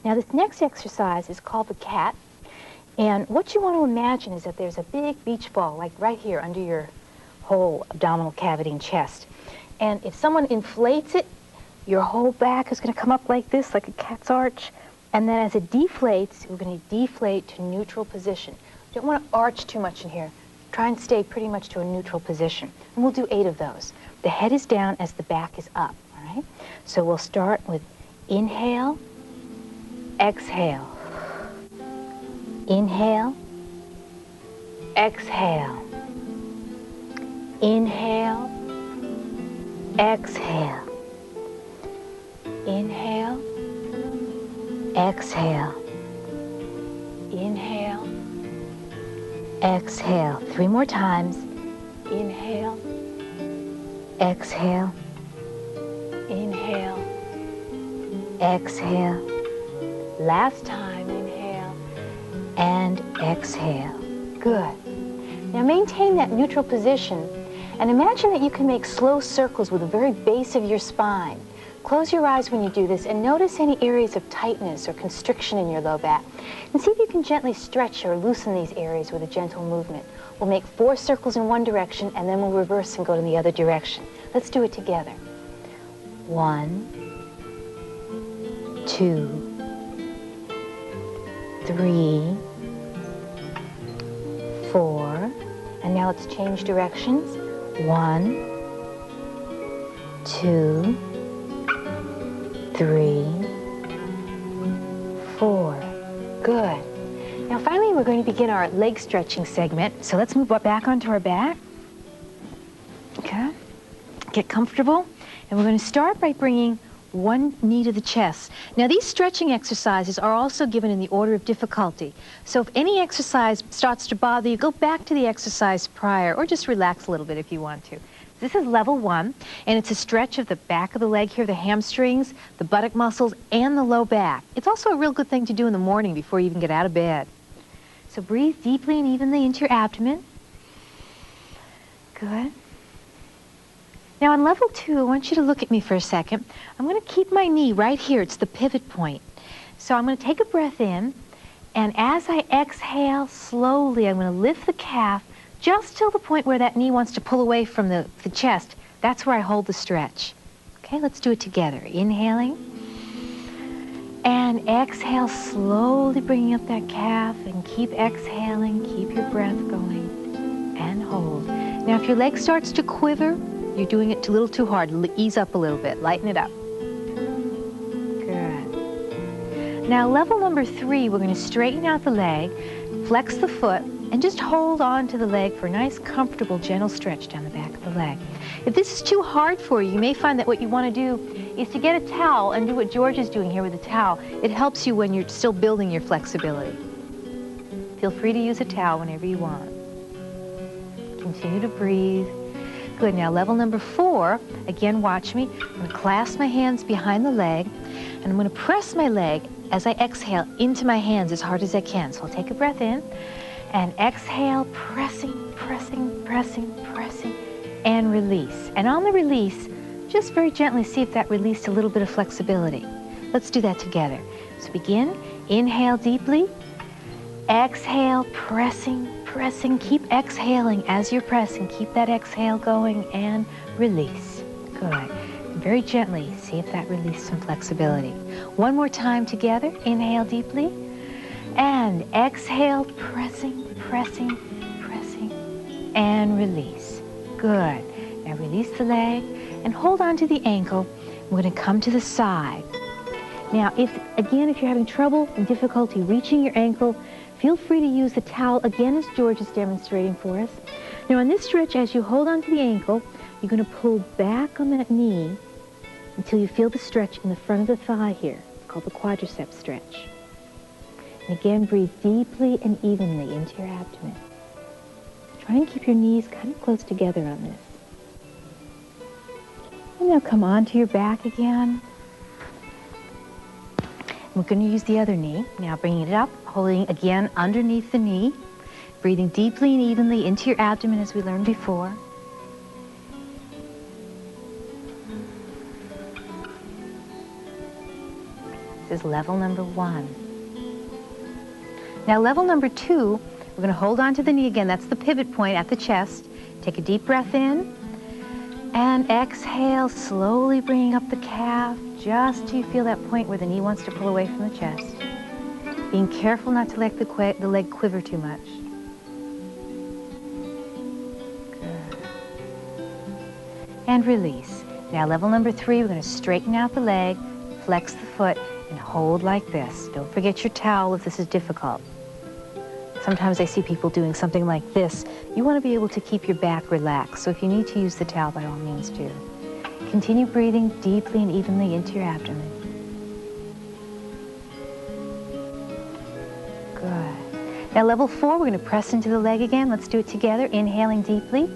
Now this next exercise is called the cat. And what you want to imagine is that there's a big beach ball, like right here under your whole abdominal cavity and chest. And if someone inflates it, your whole back is going to come up like this, like a cat's arch. And then as it deflates, we're going to deflate to neutral position. You don't want to arch too much in here. Try and stay pretty much to a neutral position. And we'll do 8 of those. The head is down as the back is up, all right? So we'll start with inhale, exhale. Inhale, exhale. Inhale, exhale. Inhale, exhale. Inhale, exhale. 3 more times. Inhale, exhale. Inhale, exhale. Last time, inhale and exhale. Good. Now maintain that neutral position and imagine that you can make slow circles with the very base of your spine. Close your eyes when you do this and notice any areas of tightness or constriction in your low back. And see if you can gently stretch or loosen these areas with a gentle movement. We'll make 4 circles in one direction and then we'll reverse and go in the other direction. Let's do it together. 1, 2, 3, 4, and now let's change directions. 1, 2, 3, 4. Good. Now finally we're going to begin our leg stretching segment. So let's move back onto our back. Okay. Get comfortable. And we're going to start by bringing one knee to the chest. Now these stretching exercises are also given in the order of difficulty. So if any exercise starts to bother you, go back to the exercise prior or just relax a little bit if you want to. This is level 1, and it's a stretch of the back of the leg here, the hamstrings, the buttock muscles, and the low back. It's also a real good thing to do in the morning before you even get out of bed. So breathe deeply and evenly into your abdomen. Good. Now on level 2, I want you to look at me for a second. I'm going to keep my knee right here. It's the pivot point. So I'm going to take a breath in, and as I exhale slowly, I'm going to lift the calf just till the point where that knee wants to pull away from the chest. That's where I hold the stretch. Okay, let's do it together. Inhaling. And exhale, slowly bringing up that calf, and keep exhaling. Keep your breath going. And hold. Now, if your leg starts to quiver, you're doing it a little too hard. Ease up a little bit. Lighten it up. Good. Now, level number 3, we're going to straighten out the leg, flex the foot, and just hold on to the leg for a nice, comfortable, gentle stretch down the back of the leg. If this is too hard for you, you may find that what you want to do is to get a towel and do what George is doing here with a towel. It helps you when you're still building your flexibility. Feel free to use a towel whenever you want. Continue to breathe. Good. Now, level number 4, again, watch me. I'm going to clasp my hands behind the leg, and I'm going to press my leg as I exhale into my hands as hard as I can. So I'll take a breath in. And exhale, pressing, pressing, pressing, pressing, and release. And on the release, just very gently see if that released a little bit of flexibility. Let's do that together. So begin, inhale deeply, exhale, pressing, pressing, keep exhaling as you're pressing. Keep that exhale going and release. Good. And very gently see if that released some flexibility. One more time together, inhale deeply. And exhale, pressing, pressing, pressing, and release. Good. Now release the leg and hold on to the ankle. We're going to come to the side. Now, if you're having trouble and difficulty reaching your ankle, feel free to use the towel again as George is demonstrating for us. Now on this stretch, as you hold on to the ankle, you're going to pull back on that knee until you feel the stretch in the front of the thigh here. It's called the quadricep stretch. And again, breathe deeply and evenly into your abdomen. Try and keep your knees kind of close together on this. And now come onto your back again. We're going to use the other knee. Now bringing it up, holding again underneath the knee, breathing deeply and evenly into your abdomen as we learned before. This is level number 1. Now level number 2, we're going to hold on to the knee again. That's the pivot point at the chest. Take a deep breath in and exhale, slowly bringing up the calf just till you feel that point where the knee wants to pull away from the chest. Being careful not to let the leg quiver too much. Good. And release. Now level number 3, we're going to straighten out the leg, flex the foot, and hold like this. Don't forget your towel if this is difficult. Sometimes I see people doing something like this. You want to be able to keep your back relaxed, so if you need to use the towel, by all means do. Continue breathing deeply and evenly into your abdomen. Good. Now level 4, we're going to press into the leg again. Let's do it together, inhaling deeply.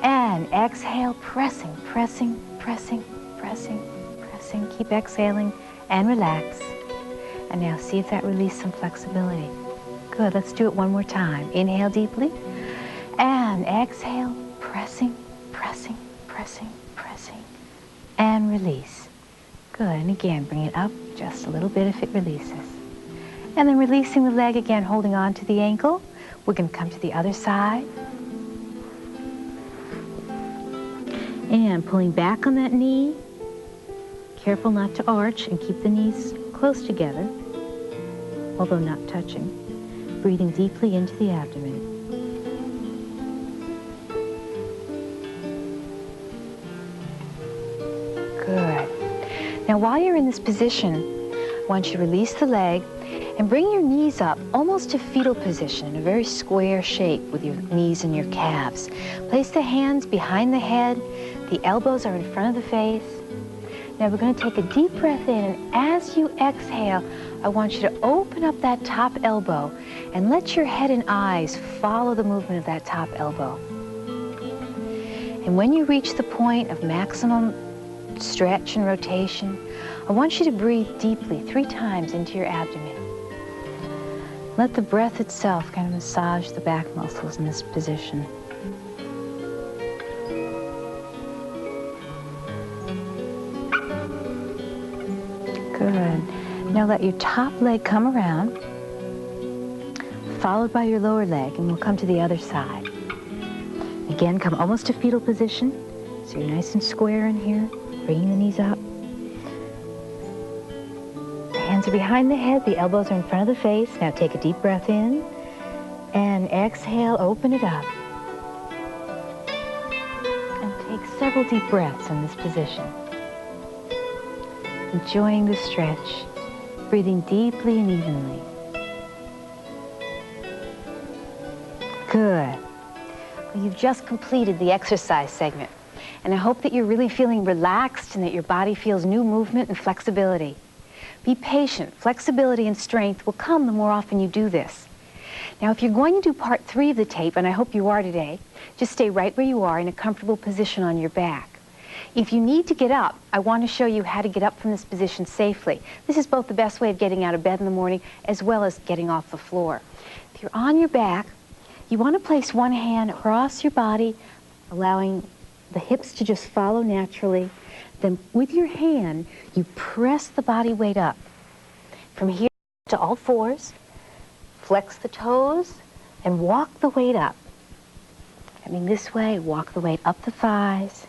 And exhale, pressing, pressing, pressing, pressing, pressing. Keep exhaling and relax. And now see if that releases some flexibility. Good, let's do it one more time. Inhale deeply, and exhale, pressing, pressing, pressing, pressing, and release. Good, and again, bring it up just a little bit if it releases. And then releasing the leg again, holding on to the ankle. We're going to come to the other side. And pulling back on that knee. Careful not to arch and keep the knees close together, although not touching. Breathing deeply into the abdomen. Good. Now while you're in this position, I want you to release the leg and bring your knees up almost to fetal position in a very square shape with your knees and your calves. Place the hands behind the head. The elbows are in front of the face. Now we're going to take a deep breath in, and as you exhale, I want you to open up that top elbow and let your head and eyes follow the movement of that top elbow. And when you reach the point of maximum stretch and rotation, I want you to breathe deeply 3 times into your abdomen. Let the breath itself kind of massage the back muscles in this position. Good. Now let your top leg come around, followed by your lower leg, and we'll come to the other side. Again, come almost to fetal position, so you're nice and square in here, bringing the knees up. The hands are behind the head, the elbows are in front of the face. Now take a deep breath in, and exhale, open it up. And take several deep breaths in this position. Enjoying the stretch, breathing deeply and evenly. Good. Well, you've just completed the exercise segment, and I hope that you're really feeling relaxed and that your body feels new movement and flexibility. Be patient. Flexibility and strength will come the more often you do this. Now, if you're going to do part 3 of the tape, and I hope you are today, just stay right where you are in a comfortable position on your back. If you need to get up, I want to show you how to get up from this position safely. This is both the best way of getting out of bed in the morning as well as getting off the floor. If you're on your back, you want to place one hand across your body, allowing the hips to just follow naturally. Then with your hand, you press the body weight up. From here to all fours, flex the toes, and walk the weight up. I mean, this way, walk the weight up the thighs.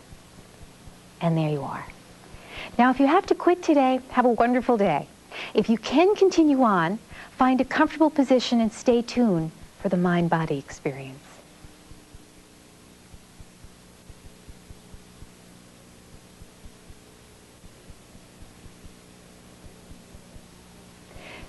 And there you are. Now, if you have to quit today, have a wonderful day. If you can continue on, find a comfortable position and stay tuned for the mind-body experience.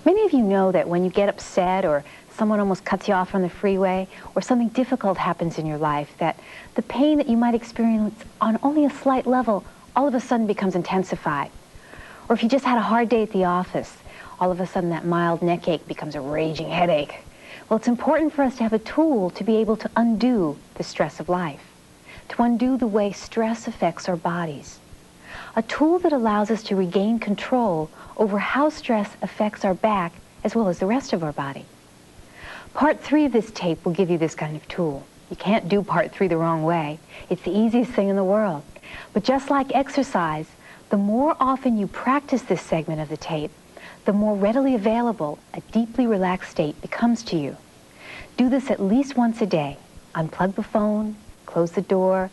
Many of you know that when you get upset or someone almost cuts you off on the freeway or something difficult happens in your life, that the pain that you might experience on only a slight level all of a sudden becomes intensified. Or if you just had a hard day at the office, all of a sudden that mild neck ache becomes a raging headache. Well, it's important for us to have a tool to be able to undo the stress of life, to undo the way stress affects our bodies. A tool that allows us to regain control over how stress affects our back as well as the rest of our body. Part 3 of this tape will give you this kind of tool. You can't do part 3 the wrong way. It's the easiest thing in the world. But just like exercise, the more often you practice this segment of the tape, the more readily available a deeply relaxed state becomes to you. Do this at least once a day. Unplug the phone, close the door,